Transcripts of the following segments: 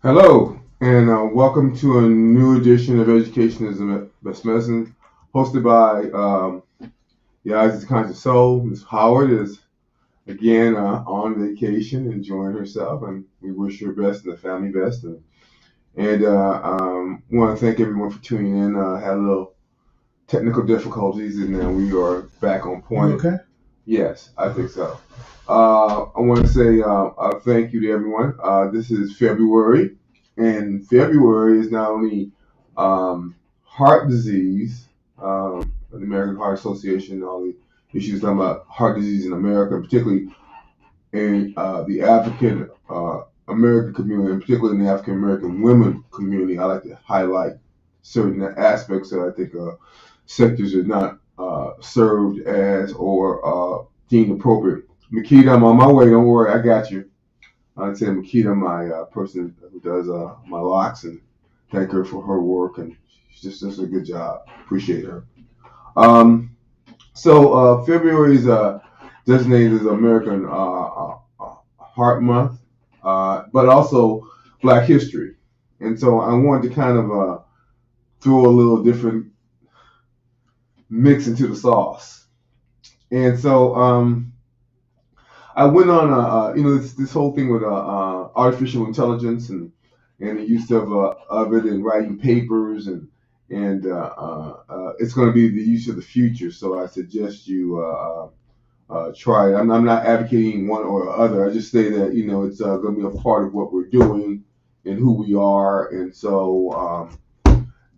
Hello, and welcome to a new edition of Education is the Best Medicine, hosted by the Eyes of the Conscious Soul. Ms. Howard is again on vacation, enjoying herself, and we wish her best and the family best. And want to thank everyone for tuning in. Had a little technical difficulties, and now we are back on point. You okay? Yes, I think so. I want to say thank you to everyone. This is February, and February is not only heart disease, the American Heart Association, and all the issues talking about heart disease in America, particularly in the African American community, and particularly in the African American women community. I like to highlight certain aspects that I think sectors are not served as or deemed appropriate. Makita, I'm on my way. Don't worry, I got you. I'd say Makita, my person who does my locks, and thank her for her work, and she just does a good job. Appreciate her. So February is designated as American Heart Month, but also Black History, and so I wanted to kind of throw a little different mix into the sauce. And so I went on, this whole thing with artificial intelligence and the use of it in writing papers and it's going to be the use of the future. So I suggest you try it. I'm not advocating one or the other. I just say that it's going to be a part of what we're doing and who we are, and so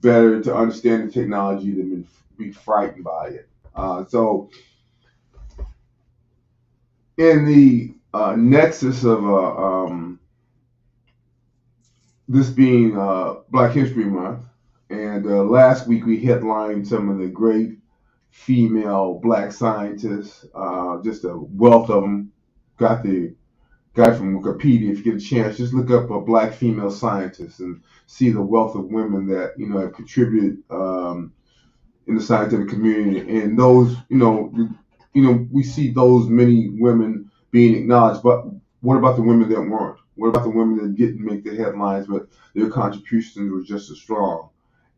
better to understand the technology than be frightened by it. So in the nexus of this being Black History Month, and last week we headlined some of the great female Black scientists, just a wealth of them. Got the guy from Wikipedia. If you get a chance, just look up a Black female scientist and see the wealth of women that have contributed in the scientific community. And those, we see those many women being acknowledged, but what about the women that weren't? What about the women that didn't make the headlines, but their contributions were just as strong?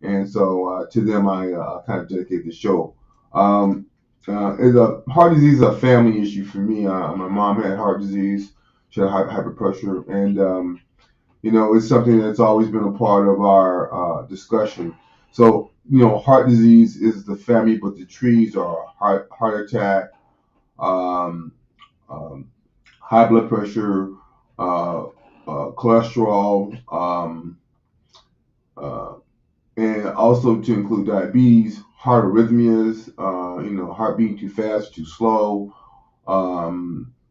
And so to them, I kind of dedicate the show. Heart disease is a family issue for me. My mom had heart disease. She had high pressure, and it's something that's always been a part of our discussion. So, heart disease is the family, but the trees are heart attack, um, um, high blood pressure, cholesterol, uh, and also to include diabetes, heart arrhythmias, heart beating too fast, too slow,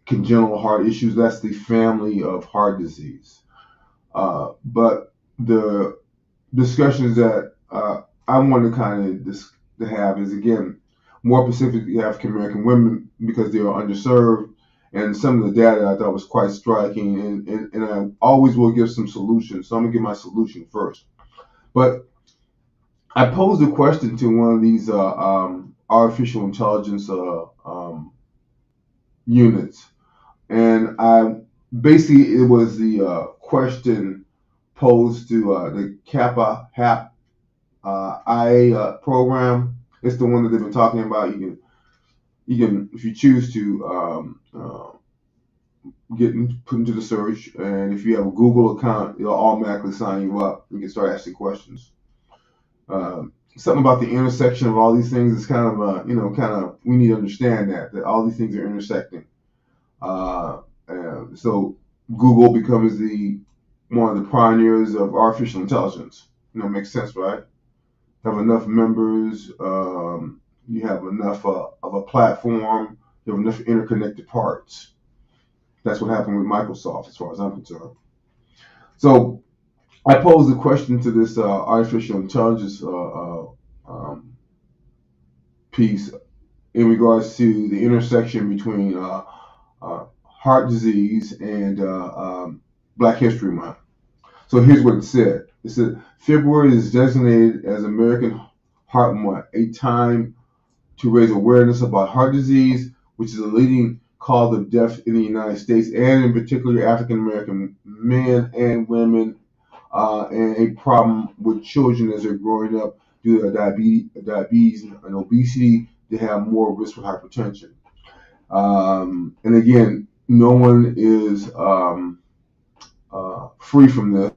congenital heart issues. That's the family of heart disease. But the discussions that I want to kind of to have is, again, more specifically African American women, because they are underserved, and some of the data I thought was quite striking, and I always will give some solutions. So I'm gonna give my solution first. But I posed a question to one of these artificial intelligence units, and I basically, it was the question posed to the Kappa HAP IA program. It's the one that they've been talking about. You can, if you choose to, put into the search, and if you have a Google account, it'll automatically sign you up. You can start asking questions. Something about the intersection of all these things is kind of we need to understand that all these things are intersecting. So Google becomes the one of the pioneers of artificial intelligence. Makes sense, right? Have enough members, you have enough of a platform, you have enough interconnected parts. That's what happened with Microsoft, as far as I'm concerned. So I posed a question to this artificial intelligence piece in regards to the intersection between heart disease and Black History Month. So here's what it said. It said February is designated as American Heart Month, a time to raise awareness about heart disease, which is a leading cause of death in the United States, and in particular African American men and women and a problem with children as they're growing up due to diabetes and obesity. They have more risk for hypertension. And again, no one is free from this.